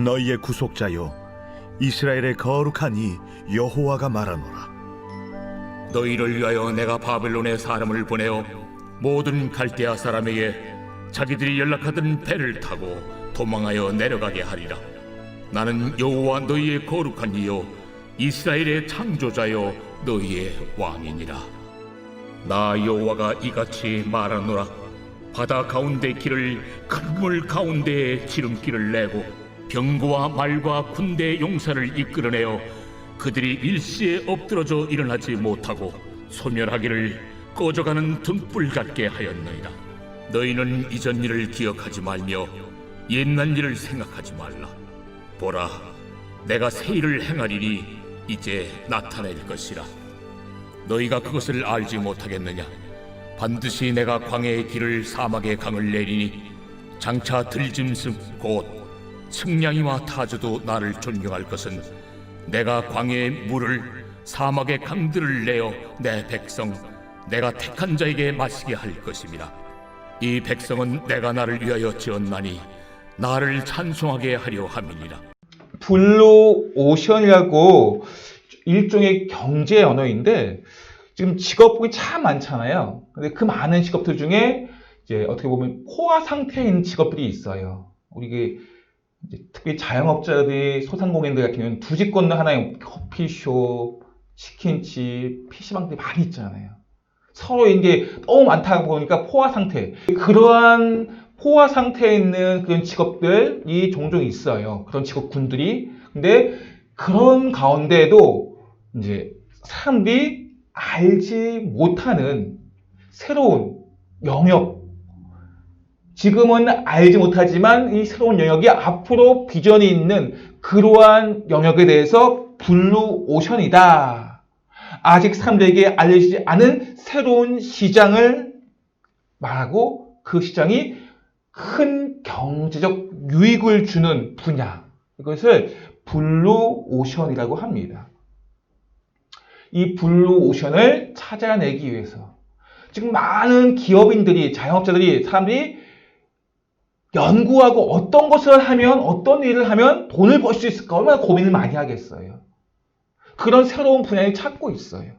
너희의 구속자여 이스라엘의 거룩한 이 여호와가 말하노라. 너희를 위하여 내가 바벨론에 사람을 보내어 모든 갈대아 사람에게 자기들이 연락하던 배를 타고 도망하여 내려가게 하리라. 나는 여호와 너희의 거룩한 이요 이스라엘의 창조자요 너희의 왕이니라. 나 여호와가 이같이 말하노라. 바다 가운데 길을 큰 물 가운데에 지름길을 내고 병거와 말과 군대의 용사를 이끌어내어 그들이 일시에 엎드러져 일어나지 못하고 소멸하기를 꺼져가는 등불 같게 하였느니라. 너희는 이전 일을 기억하지 말며 옛날 일을 생각하지 말라. 보라, 내가 새 일을 행하리니 이제 나타낼 것이라. 너희가 그것을 알지 못하겠느냐? 반드시 내가 광야의 길을 사막의 강을 내리니 장차 들짐승 곧 측량이와 타조도 나를 존경할 것은 내가 광야의 물을 사막의 강들을 내어 내 백성 내가 택한 자에게 마시게 할 것입니다. 이 백성은 내가 나를 위하여 지었나니 나를 찬송하게 하려 함이니라. 블루오션이라고 일종의 경제 언어인데 지금 직업군이 참 많잖아요. 근데 그 많은 직업들 중에 이제 어떻게 보면 포화 상태에 있는 직업들이 있어요. 우리 특히 자영업자들이 소상공인들 같은 경우는 두 집 건너 하나의 커피숍, 치킨집, PC방들이 많이 있잖아요. 서로 이제 너무 많다 보니까 포화 상태. 그러한 포화 상태에 있는 그런 직업들이 종종 있어요. 그런 직업군들이. 근데 그런 가운데에도 이제 사람들이 알지 못하는 새로운 영역, 지금은 알지 못하지만 이 새로운 영역이 앞으로 비전이 있는 그러한 영역에 대해서 블루오션이다. 아직 사람들에게 알려지지 않은 새로운 시장을 말하고 그 시장이 큰 경제적 유익을 주는 분야, 이것을 블루오션이라고 합니다. 이 블루오션을 찾아내기 위해서 지금 많은 기업인들이, 자영업자들이, 사람들이 연구하고 어떤 것을 하면, 어떤 일을 하면 돈을 벌 수 있을까 얼마나 고민을 많이 하겠어요. 그런 새로운 분야를 찾고 있어요.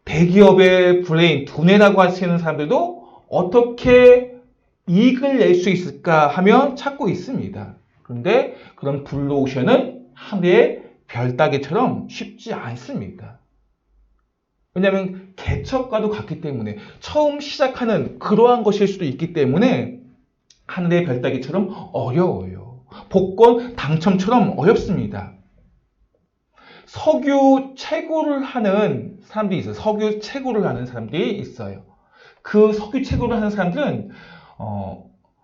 대기업의 브레인, 두뇌라고 하시는 사람들도 어떻게 이익을 낼 수 있을까 하며 찾고 있습니다. 그런데 그런 블루오션은 하늘의 별따기처럼 쉽지 않습니다. 왜냐하면 개척과도 같기 때문에 처음 시작하는 그러한 것일 수도 있기 때문에 하늘의 별따기처럼 어려워요. 복권 당첨처럼 어렵습니다. 석유 채굴을 하는 사람들이 있어요. 석유 채굴을 하는 사람들이 있어요. 그 석유 채굴을 하는 사람들은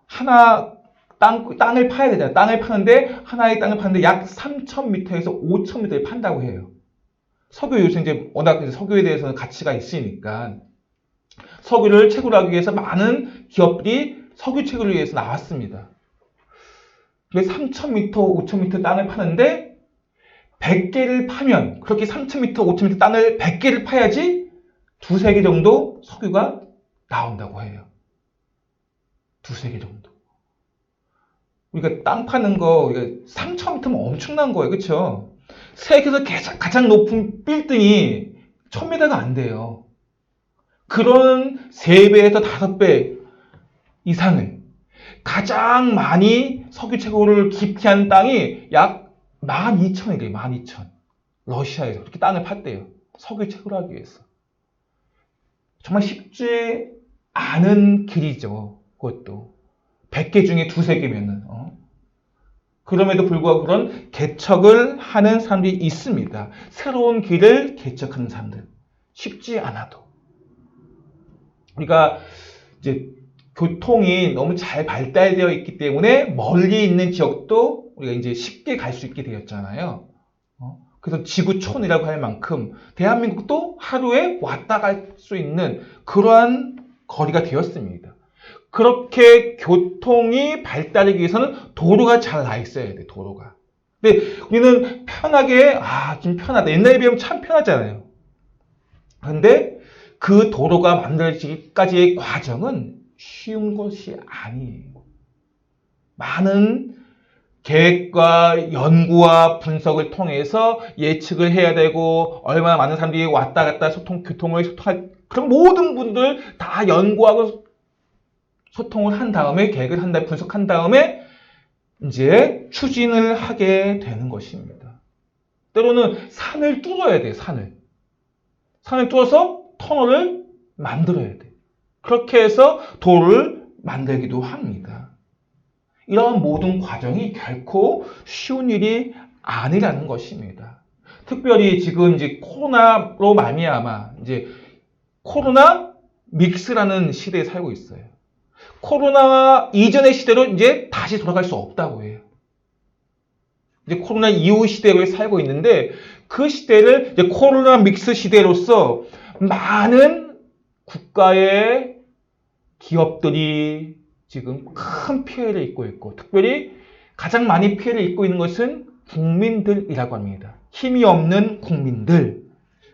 하나 땅을 파야 되잖아요. 땅을 파는데 하나의 땅을 파는데 약 3,000m에서 5,000m를 판다고 해요. 석유 요새 이제 워낙 석유에 대해서는 가치가 있으니까 석유를 채굴하기 위해서 많은 기업들이 석유 채굴을 위해서 나왔습니다. 그래서 3,000m, 5,000m 땅을 파는데 100개를 파면 그렇게 3,000m, 5,000m 땅을 100개를 파야지 두세 개 정도 석유가 나온다고 해요. 두세 개 정도. 우리가 땅 파는 거, 우리가 3,000m면 엄청난 거예요. 그렇죠? 세계에서 가장 높은 빌딩이 1,000m가 안 돼요. 그런 3배에서 5배 이상을 가장 많이 석유 채굴을 깊이 한 땅이 약 12,000이래요. 12,000. 러시아에서 그렇게 땅을 팠대요. 석유 채굴하기 위해서. 정말 쉽지 않은 길이죠. 그것도. 100개 중에 두세 개면은. 그럼에도 불구하고 그런 개척을 하는 사람들이 있습니다. 새로운 길을 개척하는 사람들. 쉽지 않아도. 우리가 이제 교통이 너무 잘 발달되어 있기 때문에 멀리 있는 지역도 우리가 이제 쉽게 갈 수 있게 되었잖아요. 그래서 지구촌이라고 할 만큼 대한민국도 하루에 왔다 갈 수 있는 그러한 거리가 되었습니다. 그렇게 교통이 발달하기 위해서는 도로가 잘 나 있어야 돼, 도로가. 근데 우리는 편하게, 좀 편하다. 옛날에 비하면 참 편하잖아요. 그런데 그 도로가 만들어지기까지의 과정은 쉬운 것이 아니에요. 많은 계획과 연구와 분석을 통해서 예측을 해야 되고 얼마나 많은 사람들이 왔다 갔다 교통을 소통할 그런 모든 분들 다 연구하고 소통을 한 다음에 계획을 한 다음에 분석한 다음에 이제 추진을 하게 되는 것입니다. 때로는 산을 뚫어야 돼요. 산을 뚫어서 터널을 만들어야 돼요. 그렇게 해서 도로를 만들기도 합니다. 이런 모든 과정이 결코 쉬운 일이 아니라는 것입니다. 특별히 지금 이제 코로나로 말미암아 이제 코로나 믹스라는 시대에 살고 있어요. 코로나 이전의 시대로 이제 다시 돌아갈 수 없다고 해요. 이제 코로나 이후 시대를 살고 있는데 그 시대를 이제 코로나 믹스 시대로서 많은 국가의 기업들이 지금 큰 피해를 입고 있고 특별히 가장 많이 피해를 입고 있는 것은 국민들이라고 합니다. 힘이 없는 국민들.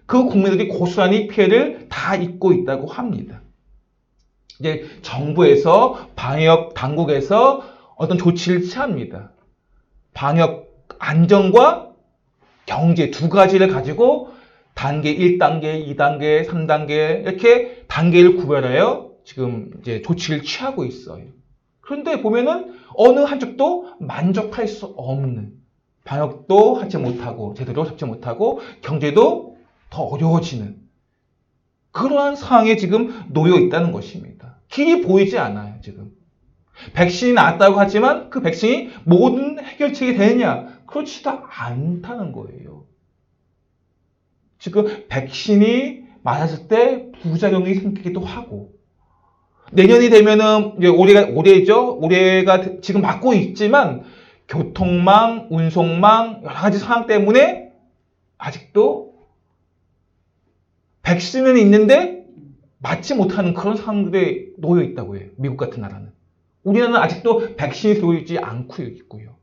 그 국민들이 고스란히 피해를 다 입고 있다고 합니다. 이제 정부에서 방역 당국에서 어떤 조치를 취합니다. 방역 안전과 경제 두 가지를 가지고 단계 1단계, 2단계, 3단계 이렇게 단계를 구별하여 지금 이제 조치를 취하고 있어요. 그런데 보면은 어느 한쪽도 만족할 수 없는 방역도 하지 못하고 제대로 잡지 못하고 경제도 더 어려워지는 그러한 상황에 지금 놓여 있다는 것입니다. 길이 보이지 않아요, 지금. 백신이 나왔다고 하지만 그 백신이 모든 해결책이 되느냐? 그렇지도 않다는 거예요. 지금 백신이 맞았을 때 부작용이 생기기도 하고 내년이 되면은 이제 올해가 지금 맞고 있지만 교통망, 운송망 여러 가지 상황 때문에 아직도 백신은 있는데 맞지 못하는 그런 상황들에 놓여 있다고 해요. 미국 같은 나라는. 우리나라는 아직도 백신이 들어오지 않고 있고요.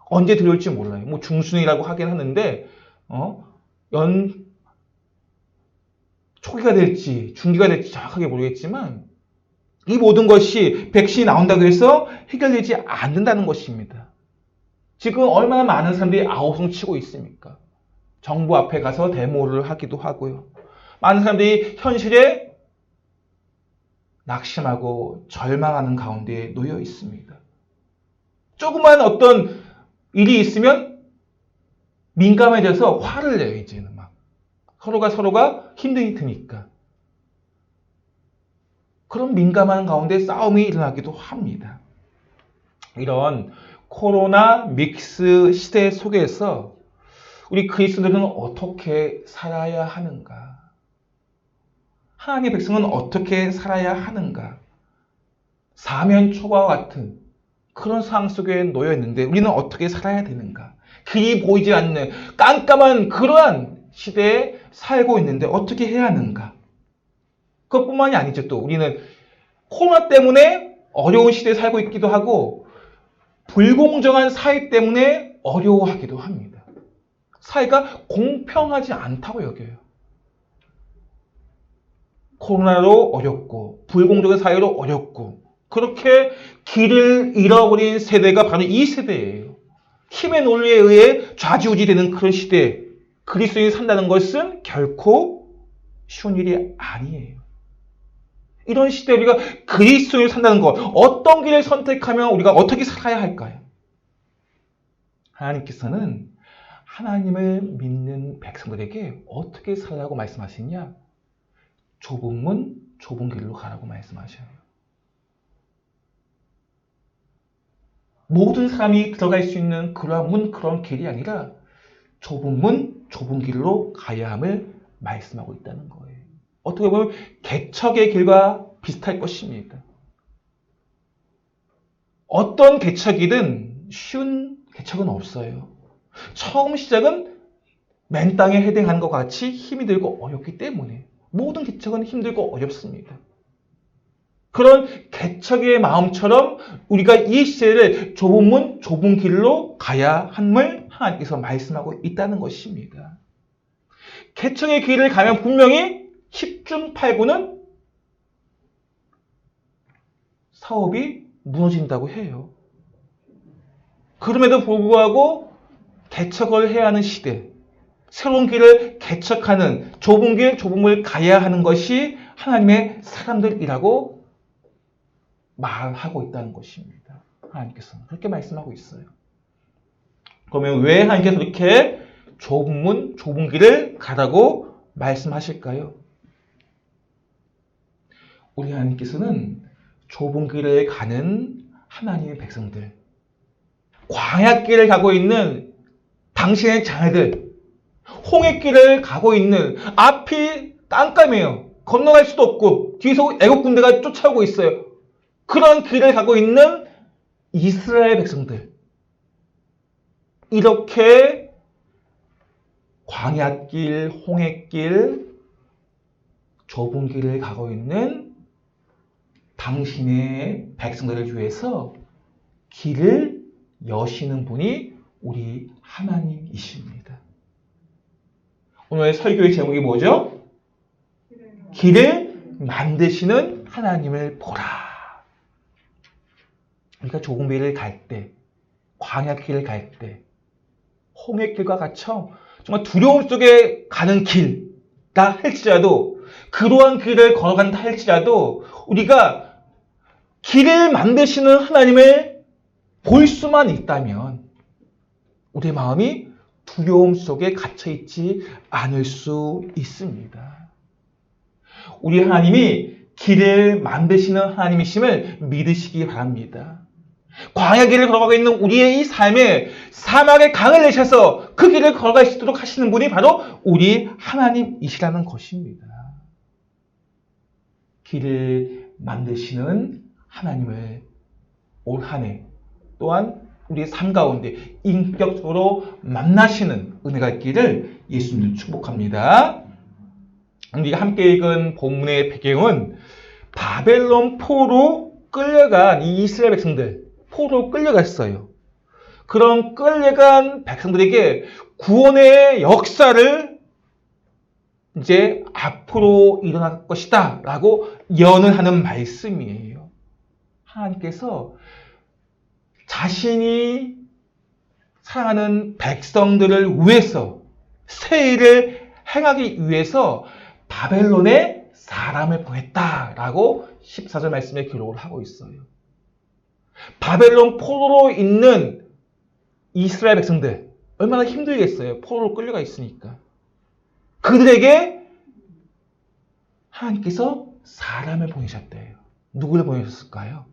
언제 들어올지 몰라요. 뭐 중순이라고 하긴 하는데 초기가 될지 중기가 될지 정확하게 모르겠지만 이 모든 것이 백신이 나온다고 해서 해결되지 않는다는 것입니다. 지금 얼마나 많은 사람들이 아우성 치고 있습니까? 정부 앞에 가서 데모를 하기도 하고요. 많은 사람들이 현실에 낙심하고 절망하는 가운데 놓여 있습니다. 조그만 어떤 일이 있으면 민감해져서 화를 내요, 이제는 막. 서로가 힘들이 드니까. 그런 민감한 가운데 싸움이 일어나기도 합니다. 이런 코로나 믹스 시대 속에서 우리 그리스도인들은 어떻게 살아야 하는가? 하나님의 백성은 어떻게 살아야 하는가? 사면초가와 같은 그런 상황 속에 놓여 있는데 우리는 어떻게 살아야 되는가? 길이 보이지 않는 깜깜한 그러한 시대에 살고 있는데 어떻게 해야 하는가? 그것뿐만이 아니죠. 또 우리는 코로나 때문에 어려운 시대에 살고 있기도 하고 불공정한 사회 때문에 어려워하기도 합니다. 사회가 공평하지 않다고 여겨요. 코로나로 어렵고 불공정한 사회로 어렵고 그렇게 길을 잃어버린 세대가 바로 이 세대예요. 힘의 논리에 의해 좌지우지되는 그런 시대에 그리스도인이 산다는 것은 결코 쉬운 일이 아니에요. 이런 시대에 우리가 그리스도인을 산다는 것, 어떤 길을 선택하면 우리가 어떻게 살아야 할까요? 하나님께서는 하나님을 믿는 백성들에게 어떻게 살라고 말씀하시냐? 좁은 문, 좁은 길로 가라고 말씀하셔요. 모든 사람이 들어갈 수 있는 그러한 문, 그런 길이 아니라 좁은 문, 좁은 길로 가야 함을 말씀하고 있다는 거예요. 어떻게 보면 개척의 길과 비슷할 것입니다. 어떤 개척이든 쉬운 개척은 없어요. 처음 시작은 맨 땅에 헤딩하는 것 같이 힘이 들고 어렵기 때문에 모든 개척은 힘들고 어렵습니다. 그런 개척의 마음처럼 우리가 이 시대를 좁은 문, 좁은 길로 가야 함을 하나님께서 말씀하고 있다는 것입니다. 개척의 길을 가면 분명히 10중 8구는 사업이 무너진다고 해요. 그럼에도 불구하고 개척을 해야 하는 시대, 새로운 길을 개척하는 좁은 길, 좁음을 가야 하는 것이 하나님의 사람들이라고 말하고 있다는 것입니다. 하나님께서는 그렇게 말씀하고 있어요. 그러면 왜 하나님께서 그렇게 좁은 문, 좁은 길을 가라고 말씀하실까요? 우리 하나님께서는 좁은 길을 가는 하나님의 백성들, 광야길을 가고 있는 당신의 자녀들, 홍해길을 가고 있는 앞이 깜깜해요. 건너갈 수도 없고 뒤에서 애국 군대가 쫓아오고 있어요. 그런 길을 가고 있는 이스라엘 백성들, 이렇게 광야길, 홍해길, 좁은 길을 가고 있는 당신의 백성들을 위해서 길을 여시는 분이 우리 하나님이십니다. 오늘 설교의 제목이 뭐죠? 길을 만드시는 하나님을 보라. 우리가 좁은 길을 갈 때, 광야길을 갈 때, 홍해길과 같죠? 정말 두려움 속에 가는 길다 할지라도, 그러한 길을 걸어간다 할지라도 우리가 길을 만드시는 하나님을 볼 수만 있다면 우리의 마음이 두려움 속에 갇혀있지 않을 수 있습니다. 우리 하나님이 길을 만드시는 하나님이심을 믿으시기 바랍니다. 광야길을 걸어가고 있는 우리의 이 삶에 사막의 강을 내셔서 그 길을 걸어갈 수 있도록 하시는 분이 바로 우리 하나님이시라는 것입니다. 길을 만드시는 하나님을 올 한 해 또한 우리의 삶 가운데 인격적으로 만나시는 은혜가 있기를 예수님을 축복합니다. 우리가 함께 읽은 본문의 배경은 바벨론 포로 끌려간 이 이스라엘 백성들, 포로 끌려갔어요. 그런 끌려간 백성들에게 구원의 역사를 이제 앞으로 일어날 것이다 라고 예언을 하는 말씀이에요. 하나님께서 자신이 사랑하는 백성들을 위해서 새 일을 행하기 위해서 바벨론에 사람을 보냈다라고 14절 말씀에 기록을 하고 있어요. 바벨론 포로로 있는 이스라엘 백성들 얼마나 힘들겠어요. 포로로 끌려가 있으니까. 그들에게 하나님께서 사람을 보내셨대요. 누구를 보내셨을까요?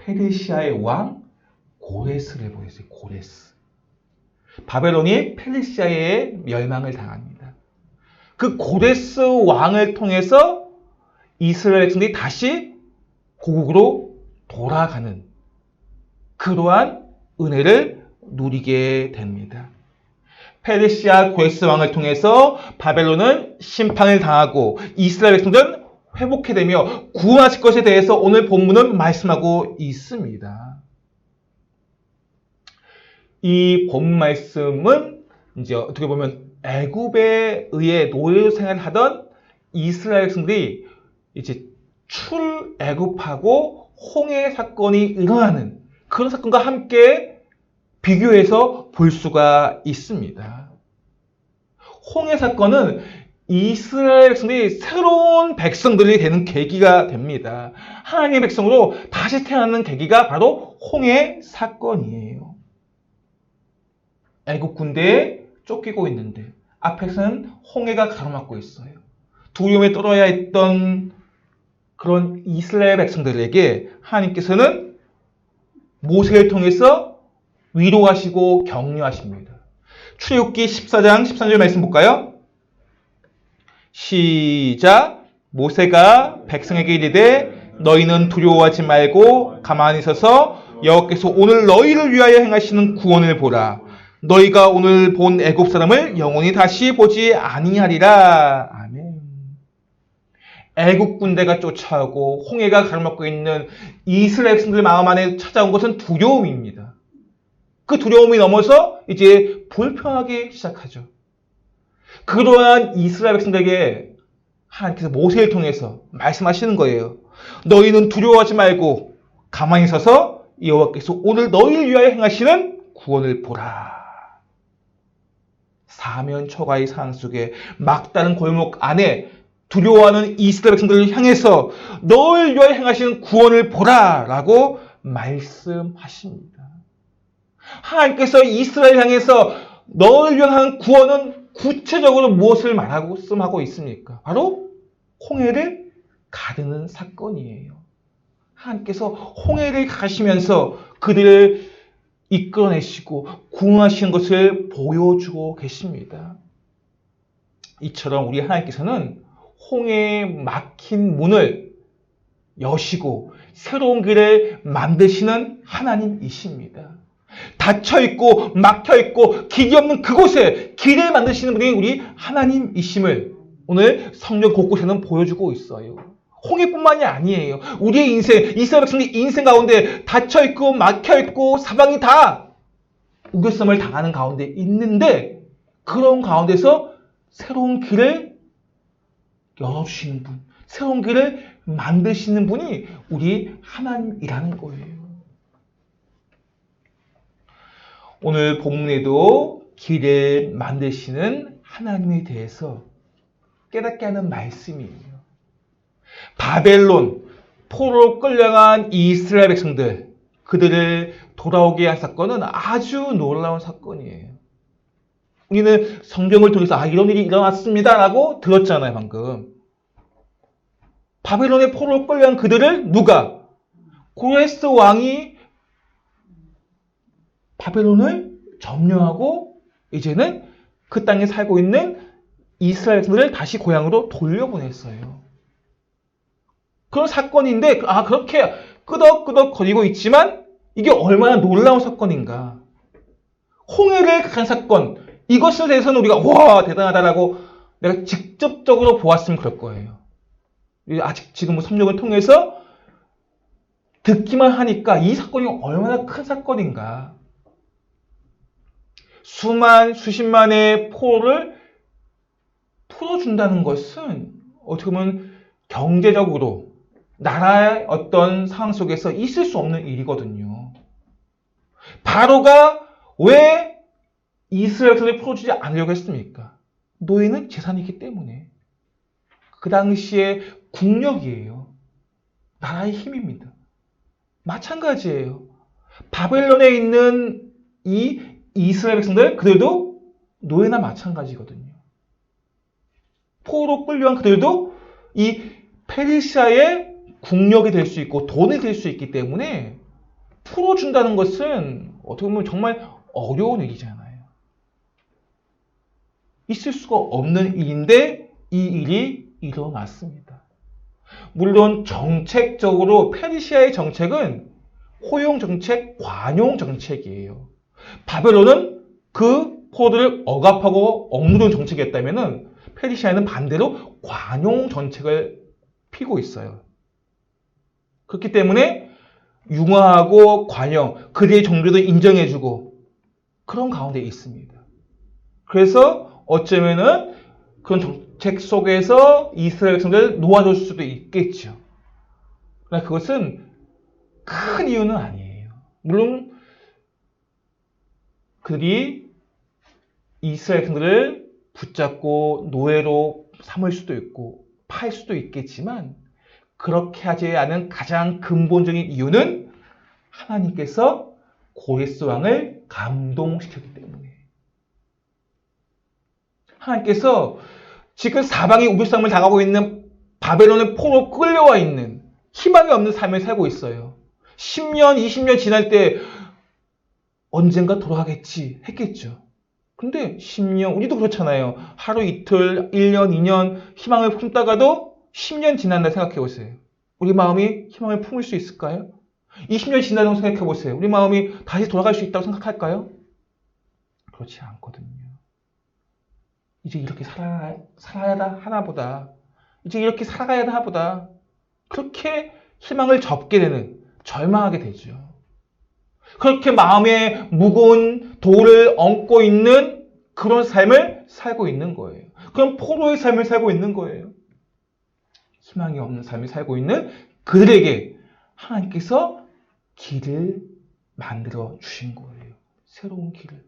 페르시아의 왕 고레스를 보냈어요. 고레스. 바벨론이 페르시아의 멸망을 당합니다. 그 고레스 왕을 통해서 이스라엘 백성들이 다시 고국으로 돌아가는 그러한 은혜를 누리게 됩니다. 페르시아 고레스 왕을 통해서 바벨론은 심판을 당하고 이스라엘 백성들은 회복해 되며 구원하실 것에 대해서 오늘 본문은 말씀하고 있습니다. 이 본문 말씀은 이제 어떻게 보면 애굽에 의해 노예 생활을 하던 이스라엘 백성들이 이제 출애굽하고 홍해 사건이 일어나는 그런 사건과 함께 비교해서 볼 수가 있습니다. 홍해 사건은 이스라엘 백성들이 새로운 백성들이 되는 계기가 됩니다. 하나님의 백성으로 다시 태어나는 계기가 바로 홍해 사건이에요. 애국 군대에 쫓기고 있는데 앞에서는 홍해가 가로막고 있어요. 두려움에 떨어야 했던 그런 이스라엘 백성들에게 하나님께서는 모세를 통해서 위로하시고 격려하십니다. 출애굽기 14장 13절 말씀 볼까요? 시작. 모세가 백성에게 이르되 너희는 두려워하지 말고 가만히 서서 여호와께서 오늘 너희를 위하여 행하시는 구원을 보라. 너희가 오늘 본 애굽 사람을 영원히 다시 보지 아니하리라. 아멘. 애국 군대가 쫓아오고 홍해가 가로막고 있는 이스라엘 백성들 마음 안에 찾아온 것은 두려움입니다. 그 두려움이 넘어서 이제 불평하기 시작하죠. 그러한 이스라엘 백성들에게 하나님께서 모세를 통해서 말씀하시는 거예요. 너희는 두려워하지 말고 가만히 서서 여호와께서 오늘 너희를 위하여 행하시는 구원을 보라. 사면 초가의 상황 속에 막다른 골목 안에 두려워하는 이스라엘 백성들을 향해서 너희를 위하여 행하시는 구원을 보라 라고 말씀하십니다. 하나님께서 이스라엘 향해서 너희를 위한 구원은 구체적으로 무엇을 말씀하고 있습니까? 바로 홍해를 가르는 사건이에요. 하나님께서 홍해를 가시면서 그들을 이끌어내시고 구원하시는 것을 보여주고 계십니다. 이처럼 우리 하나님께서는 홍해에 막힌 문을 여시고 새로운 길을 만드시는 하나님이십니다. 닫혀있고 막혀있고 길이 없는 그곳에 길을 만드시는 분이 우리 하나님이심을 오늘 성경 곳곳에는 보여주고 있어요. 홍해뿐만이 아니에요. 우리의 인생, 이스라엘 백성의 인생 가운데 닫혀있고 막혀있고 사방이 다 우겨쌈을 당하는 가운데 있는데 그런 가운데서 새로운 길을 열어주시는 분, 새로운 길을 만드시는 분이 우리 하나님이라는 거예요. 오늘 본문에도 길을 만드시는 하나님에 대해서 깨닫게 하는 말씀이에요. 바벨론, 포로로 끌려간 이스라엘 백성들, 그들을 돌아오게 한 사건은 아주 놀라운 사건이에요. 우리는 성경을 통해서 이런 일이 일어났습니다 라고 들었잖아요, 방금. 바벨론의 포로로 끌려간 그들을 누가? 고레스 왕이 바벨론을 점령하고 이제는 그 땅에 살고 있는 이스라엘 백성들을 다시 고향으로 돌려보냈어요. 그런 사건인데 그렇게 끄덕끄덕 거리고 있지만 이게 얼마나 놀라운 사건인가. 홍해를 간 사건, 이것에 대해서는 우리가 와 대단하다라고 내가 직접적으로 보았으면 그럴 거예요. 아직 지금 성경을 통해서 듣기만 하니까 이 사건이 얼마나 큰 사건인가. 수십만의 포로를 풀어준다는 것은 어떻게 보면 경제적으로 나라의 어떤 상황 속에서 있을 수 없는 일이거든요. 바로가 왜 이스라엘 백성을 풀어주지 않으려고 했습니까? 노예는 재산이기 때문에. 그 당시에 국력이에요. 나라의 힘입니다. 마찬가지예요. 바벨론에 있는 이 이스라엘 백성들, 그들도 노예나 마찬가지거든요. 포로로 끌려간 그들도 이 페르시아의 국력이 될 수 있고 돈이 될 수 있기 때문에 풀어준다는 것은 어떻게 보면 정말 어려운 일이잖아요. 있을 수가 없는 일인데 이 일이 일어났습니다. 물론 정책적으로 페르시아의 정책은 호용 정책, 관용 정책이에요. 바벨론은 그 포로들을 억압하고 억누르는 정책이었다면 페르시아는 반대로 관용 정책을 피고 있어요. 그렇기 때문에 융화하고 관용, 그들의 종교도 인정해주고 그런 가운데 있습니다. 그래서 어쩌면은 그런 정책 속에서 이스라엘 백성들을 놓아줄 수도 있겠죠. 그러나 그것은 큰 이유는 아니에요. 물론 그들이 이스라엘 백성들을 붙잡고 노예로 삼을 수도 있고 팔 수도 있겠지만 그렇게 하지 않은 가장 근본적인 이유는 하나님께서 고레스 왕을 감동시켰기 때문에. 하나님께서 지금 사방에 우겨쌈을 당하고 있는 바벨론의 포로 끌려와 있는 희망이 없는 삶을 살고 있어요. 10년, 20년 지날 때 언젠가 돌아가겠지 했겠죠. 근데 10년, 우리도 그렇잖아요. 하루 이틀, 1년, 2년 희망을 품다가도 10년 지난다 생각해 보세요. 우리 마음이 희망을 품을 수 있을까요? 20년 지난다고 생각해 보세요. 우리 마음이 다시 돌아갈 수 있다고 생각할까요? 그렇지 않거든요. 이제 이렇게 살아야 하나 보다. 이제 이렇게 살아가야 하나 보다. 그렇게 희망을 접게 되는, 절망하게 되죠. 그렇게 마음에 무거운 돌을 얹고 있는 그런 삶을 살고 있는 거예요. 그런 포로의 삶을 살고 있는 거예요. 희망이 없는 삶을 살고 있는 그들에게 하나님께서 길을 만들어 주신 거예요. 새로운 길을.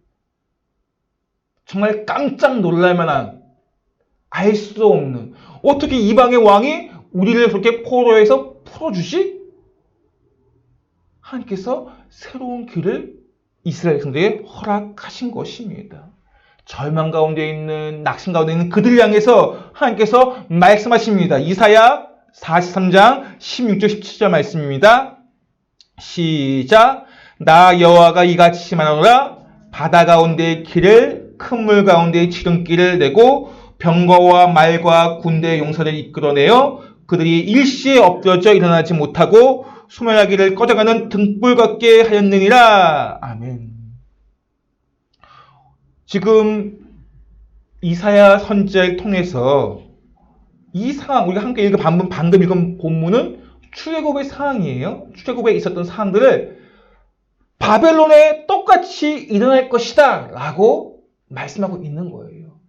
정말 깜짝 놀랄 만한, 알 수 없는, 어떻게 이방의 왕이 우리를 그렇게 포로에서 풀어주지? 하나님께서 새로운 길을 이스라엘 백성들에게 허락하신 것입니다. 절망 가운데 있는, 낙심 가운데 있는 그들을 향해서 하나님께서 말씀하십니다. 이사야 43장 16절 17절 말씀입니다. 시작. 나 여호와가 이같이 말하노라. 바다 가운데 길을, 큰 물 가운데 지름길을 내고 병거와 말과 군대의 용사를 이끌어내어 그들이 일시에 엎드러져 일어나지 못하고 소멸하기를 꺼져가는 등불 같게 하였느니라. 아멘. 지금 이사야 선지자를 통해서 이 상황, 우리가 함께 방금 읽은 본문은 출애굽의 상황이에요. 출애굽에 있었던 상황들을 바벨론에 똑같이 일어날 것이다 라고 말씀하고 있는 거예요.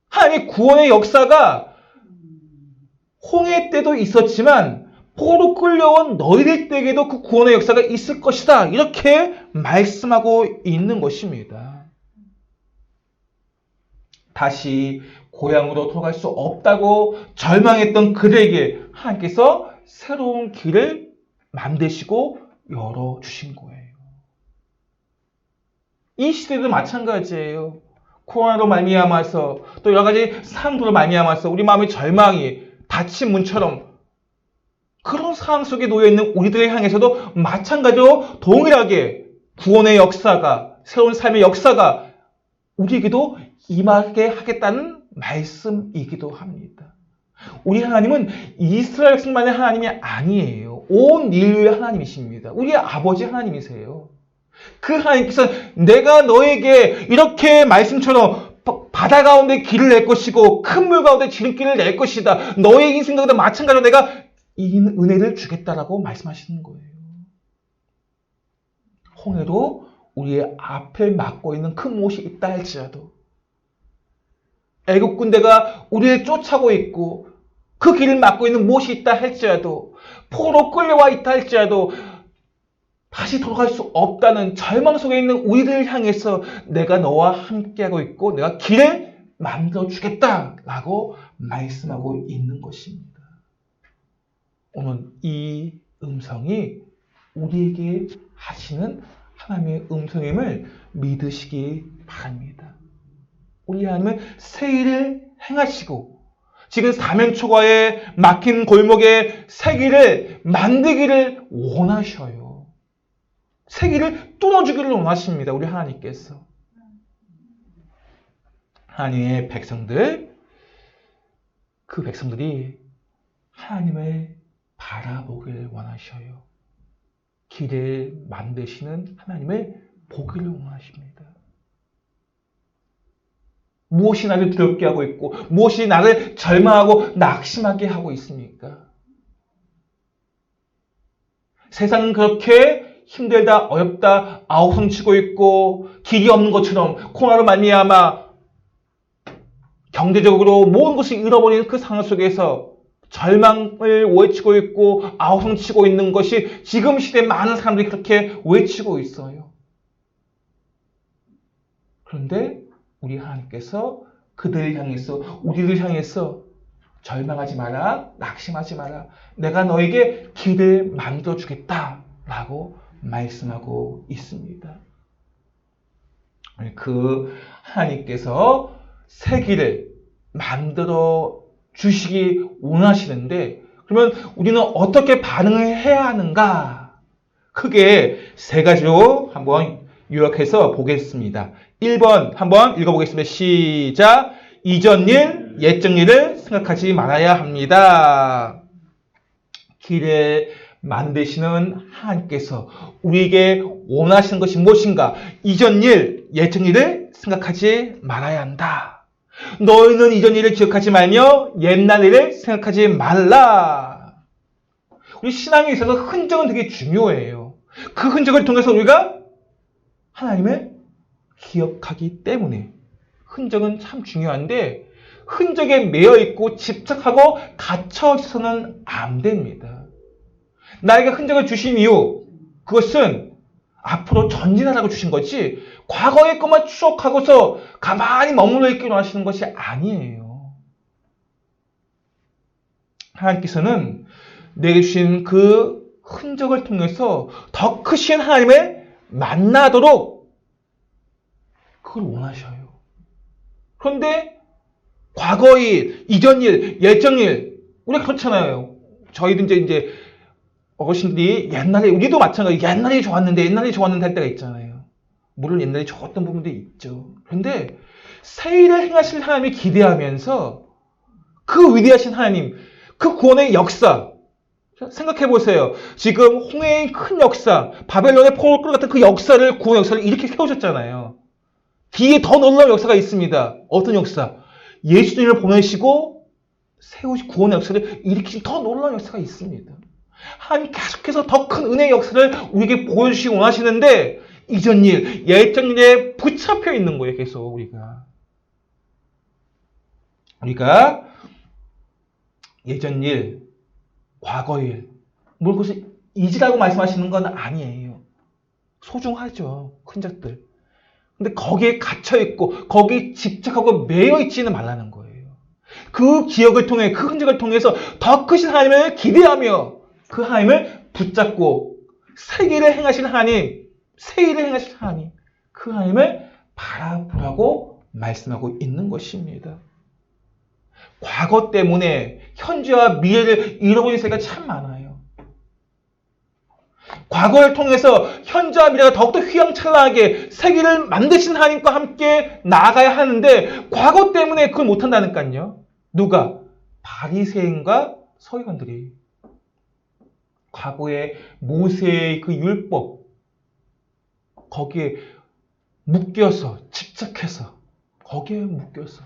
하나님의 구원의 역사가 홍해 때도 있었지만 포로 끌려온 너희들 때에도 그 구원의 역사가 있을 것이다. 이렇게 말씀하고 있는 것입니다. 다시 고향으로 돌아갈 수 없다고 절망했던 그들에게 하나님께서 새로운 길을 만드시고 열어주신 거예요. 이 시대도 마찬가지예요. 코로나로 말미암아서 또 여러 가지 상황으로 말미암아서 우리 마음의 절망이 닫힌 문처럼 그런 상황 속에 놓여있는 우리들을 향해서도 마찬가지로 동일하게 구원의 역사가, 새로운 삶의 역사가 우리에게도 임하게 하겠다는 말씀이기도 합니다. 우리 하나님은 이스라엘 백성만의 하나님이 아니에요. 온 인류의 하나님이십니다. 우리의 아버지 하나님이세요. 그 하나님께서 내가 너에게 이렇게 말씀처럼 바다 가운데 길을 낼 것이고 큰 물 가운데 지름길을 낼 것이다. 너의 인생 가운데 마찬가지로 내가 이 은혜를 주겠다라고 말씀하시는 거예요. 홍해로 우리의 앞을 막고 있는 큰 못이 있다 할지라도, 애국 군대가 우리를 쫓아오고 있고 그 길을 막고 있는 못이 있다 할지라도, 포로 끌려와 있다 할지라도 다시 돌아갈 수 없다는 절망 속에 있는 우리들을 향해서 내가 너와 함께하고 있고 내가 길을 만들어 주겠다라고 말씀하고 있는 것입니다. 오늘 이 음성이 우리에게 하시는 하나님의 음성임을 믿으시기 바랍니다. 우리 하나님은 새 일을 행하시고 지금 사면초가에 막힌 골목에 새 길을 만들기를 원하셔요. 새 길을 뚫어주기를 원하십니다. 우리 하나님께서. 하나님의 백성들, 그 백성들이 하나님을 바라보기를 원하셔요. 길을 만드시는 하나님을 보기를 원하십니다. 무엇이 나를 두렵게 하고 있고 무엇이 나를 절망하고 낙심하게 하고 있습니까? 세상은 그렇게 힘들다, 어렵다, 아우성치고 있고 길이 없는 것처럼 코로나로 말미암아 경제적으로 모든 것을 잃어버리는 그 상황 속에서 절망을 외치고 있고 아우성치고 있는 것이 지금 시대에 많은 사람들이 그렇게 외치고 있어요. 그런데 우리 하나님께서 그들을 향해서, 우리를 향해서 절망하지 마라, 낙심하지 마라, 내가 너에게 길을 만들어 주겠다라고 말씀하고 있습니다. 그 하나님께서 새 길을 만들어 주시기 원하시는데, 그러면 우리는 어떻게 반응을 해야 하는가? 크게 세 가지로 한번 요약해서 보겠습니다. 1번 한번 읽어보겠습니다. 시작. 이전 일, 옛적 일을 생각하지 말아야 합니다. 길을 만드시는 하나님께서 우리에게 원하시는 것이 무엇인가? 이전 일, 옛적 일을 생각하지 말아야 한다. 너희는 이전 일을 기억하지 말며 옛날 일을 생각하지 말라. 우리 신앙에 있어서 흔적은 되게 중요해요. 그 흔적을 통해서 우리가 하나님을 기억하기 때문에 흔적은 참 중요한데, 흔적에 매여 있고 집착하고 갇혀 있어서는 안 됩니다. 나에게 흔적을 주신 이유, 그것은 앞으로 전진하라고 주신 거지 과거의 것만 추억하고서 가만히 머물러 있기로 하시는 것이 아니에요. 하나님께서는 내게 주신 그 흔적을 통해서 더 크신 하나님을 만나도록 그걸 원하셔요. 그런데 과거의 일, 이전 일, 예전 일, 우리가 그렇잖아요. 저희도 이제 어르신들이 옛날에, 우리도 마찬가지, 옛날에 좋았는데 할 때가 있잖아요. 물론 옛날에 좋았던 부분도 있죠. 그런데 새 일을 행하실 하나님을 기대하면서 그 위대하신 하나님, 그 구원의 역사, 생각해 보세요. 지금 홍해의 큰 역사, 바벨론의 포로를 끌어갔던 그 역사를, 구원 역사를 이렇게 세우셨잖아요. 뒤에 더 놀라운 역사가 있습니다. 어떤 역사? 예수님을 보내시고 세우신 구원의 역사를 일으키신 더 놀라운 역사가 있습니다. 하나님 계속해서 더 큰 은혜의 역사를 우리에게 보여주시고 원하시는데 이전 일, 예전 일에 붙잡혀 있는 거예요. 계속 우리가 예전 일, 과거 일, 뭘 그것을 잊으라고 말씀하시는 건 아니에요. 소중하죠. 흔적들. 근데 거기에 갇혀있고 거기에 집착하고 매여있지는 말라는 거예요. 그 기억을 통해, 그 흔적을 통해서 더 크신 하나님을 기대하며 그 하나님을 붙잡고 새 일을 행하신 하나님, 새 일을 행하신 하나님, 그 하나님을 바라보라고 말씀하고 있는 것입니다. 과거 때문에 현재와 미래를 잃어버린 세계가 참 많아요. 과거를 통해서 현재와 미래가 더욱더 휘황찬란하게 세계를 만드신 하나님과 함께 나아가야 하는데 과거 때문에 그걸 못한다니까요. 누가? 바리새인과 서기관들이. 과거의 모세의 그 율법 거기에 묶여서 집착해서 거기에 묶여서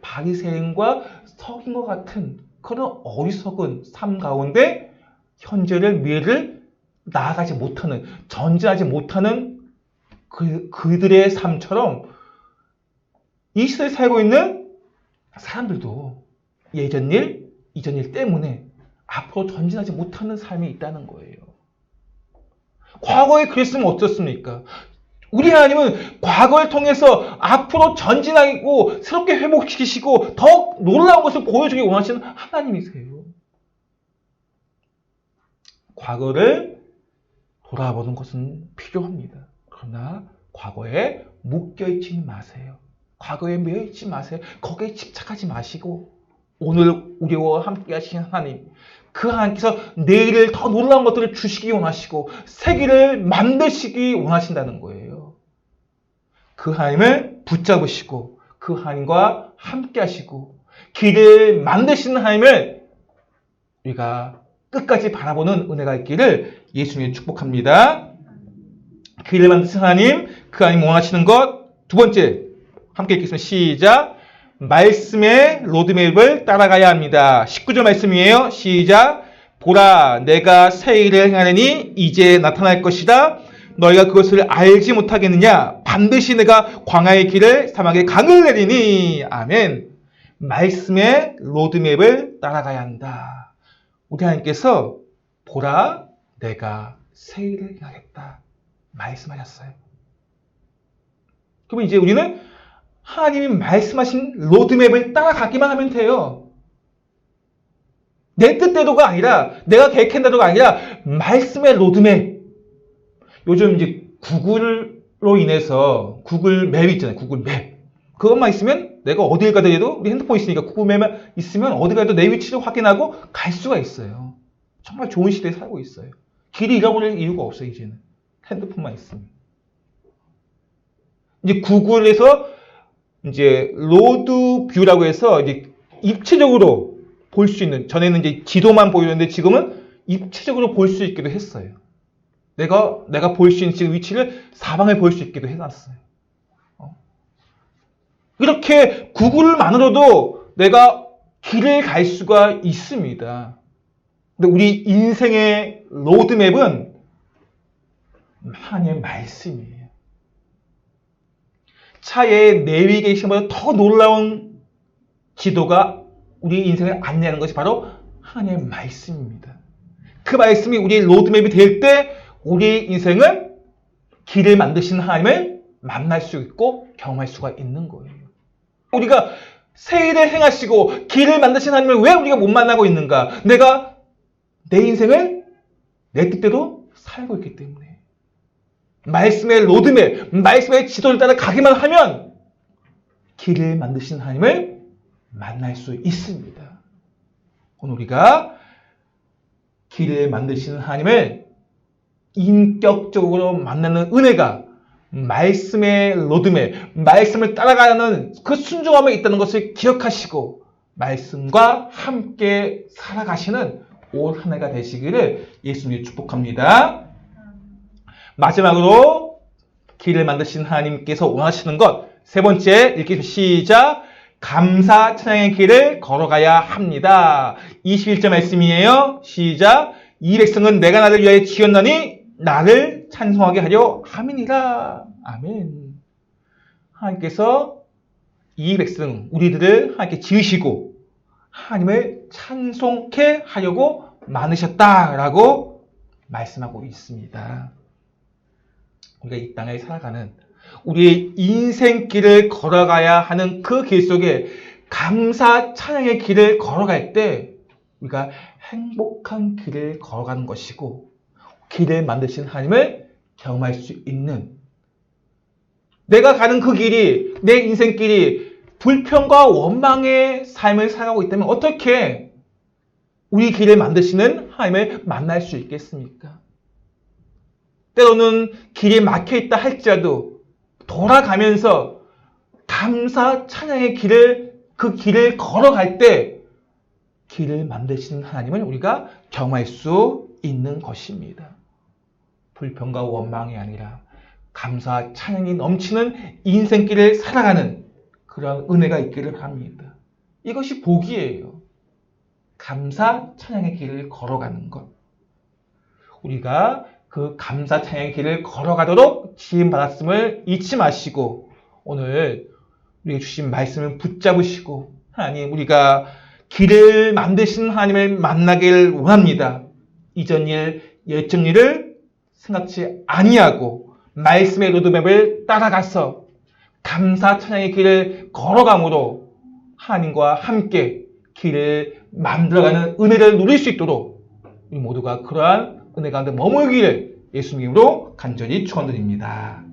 바리새인과 서기관과 같은 그런 어리석은 삶 가운데 현재를 미래를 나아가지 못하는, 전진하지 못하는 그들의 삶처럼 이 시대에 살고 있는 사람들도 예전 일, 이전 일 때문에 앞으로 전진하지 못하는 삶이 있다는 거예요. 과거에 그랬으면 어떻습니까? 우리 하나님은 과거를 통해서 앞으로 전진하고 새롭게 회복시키시고 더 놀라운 것을 보여주기 원하시는 하나님이세요. 과거를 돌아보는 것은 필요합니다. 그러나 과거에 묶여있지 마세요. 과거에 매여있지 마세요. 거기에 집착하지 마시고 오늘 우리와 함께 하신 하나님, 그 하나님께서 내일을 더 놀라운 것들을 주시기 원하시고 세계를 만드시기 원하신다는 거예요. 그 하나님을 붙잡으시고 그 하나님과 함께 하시고 길을 만드시는 하나님을 우리가 끝까지 바라보는 은혜가 있기를 예수님이 축복합니다. 길을 만드신 하나님, 그 하나님 원하시는 것 두 번째 함께 읽겠습니다. 시작. 말씀의 로드맵을 따라가야 합니다. 19절 말씀이에요. 시작. 보라, 내가 새 일을 행하느니 이제 나타날 것이다. 너희가 그것을 알지 못하겠느냐? 반드시 내가 광야의 길을 사막의 강을 내리니. 아멘. 말씀의 로드맵을 따라가야 한다. 우리 하나님께서 보라, 내가 새 일을 행하겠다 말씀하셨어요. 그러면 이제 우리는 하나님이 말씀하신 로드맵을 따라가기만 하면 돼요. 내 뜻대로가 아니라, 내가 계획한 대로가 아니라 말씀의 로드맵. 요즘 이제 구글로 인해서 구글 맵 있잖아요. 구글 맵. 그것만 있으면 내가 어딜 가더라도, 우리 핸드폰 있으니까 구글 맵만 있으면 어디 가도 내 위치를 확인하고 갈 수가 있어요. 정말 좋은 시대에 살고 있어요. 길이 잃어버릴 이유가 없어요. 이제는 핸드폰만 있으면. 이제 구글에서 이제 로드 뷰라고 해서 이제 입체적으로 볼 수 있는, 전에는 이제 지도만 보이는데 지금은 입체적으로 볼 수 있기도 했어요. 내가 볼 수 있는 지금 위치를 사방에 볼 수 있기도 해놨어요. 이렇게 구글만으로도 내가 길을 갈 수가 있습니다. 근데 우리 인생의 로드맵은 하나님의 말씀이에요. 차의 내비게이션보다 더 놀라운 지도가 우리 인생을 안내하는 것이 바로 하나님의 말씀입니다. 그 말씀이 우리의 로드맵이 될 때 우리 인생은 길을 만드신 하나님을 만날 수 있고 경험할 수가 있는 거예요. 우리가 새 일을 행하시고 길을 만드신 하나님을 왜 우리가 못 만나고 있는가? 내가 내 인생을 내 뜻대로 살고 있기 때문에. 말씀의 로드맵, 말씀의 지도를 따라 가기만 하면 길을 만드신 하나님을 만날 수 있습니다. 오늘 우리가 길을 만드시는 하나님을 인격적으로 만나는 은혜가 말씀의 로드맵, 말씀을 따라가는 그 순종함에 있다는 것을 기억하시고 말씀과 함께 살아가시는 올 한 해가 되시기를 예수님이 축복합니다. 마지막으로 길을 만드신 하나님께서 원하시는 것 세 번째 읽기 시작. 감사 찬양의 길을 걸어가야 합니다. 21절 말씀이에요. 시작. 이 백성은 내가 나를 위하여 지었나니 나를 찬송하게 하려 함이니라. 아멘. 하나님께서 이 백성 우리들을 하나님께 지으시고 하나님을 찬송케 하려고 많으셨다라고 말씀하고 있습니다. 우리가 이 땅에 살아가는 우리의 인생길을 걸어가야 하는 그 길 속에 감사 찬양의 길을 걸어갈 때 우리가 행복한 길을 걸어가는 것이고 길을 만드신 하나님을 경험할 수 있는 내가 가는 그 길이 내 인생길이 불평과 원망의 삶을 살아가고 있다면 어떻게 우리 길을 만드시는 하나님을 만날 수 있겠습니까? 때로는 길이 막혀있다 할지라도 돌아가면서 감사 찬양의 길을 그 길을 걸어갈 때 길을 만드시는 하나님을 우리가 경험할 수 있는 것입니다. 불평과 원망이 아니라 감사 찬양이 넘치는 인생길을 살아가는 그런 은혜가 있기를 합니다. 이것이 복이에요. 감사 찬양의 길을 걸어가는 것. 우리가 그 감사 찬양의 길을 걸어가도록 지음받았음을 잊지 마시고 오늘 우리에게 주신 말씀을 붙잡으시고 하나님 우리가 길을 만드신 하나님을 만나길 원합니다. 이전 일, 예정 일을 생각지 아니하고 말씀의 로드맵을 따라가서 감사 찬양의 길을 걸어감으로 하나님과 함께 길을 만들어가는 은혜를 누릴 수 있도록 우리 모두가 그러한 은혜 가운데 머물기를 예수님으로 간절히 축원드립니다.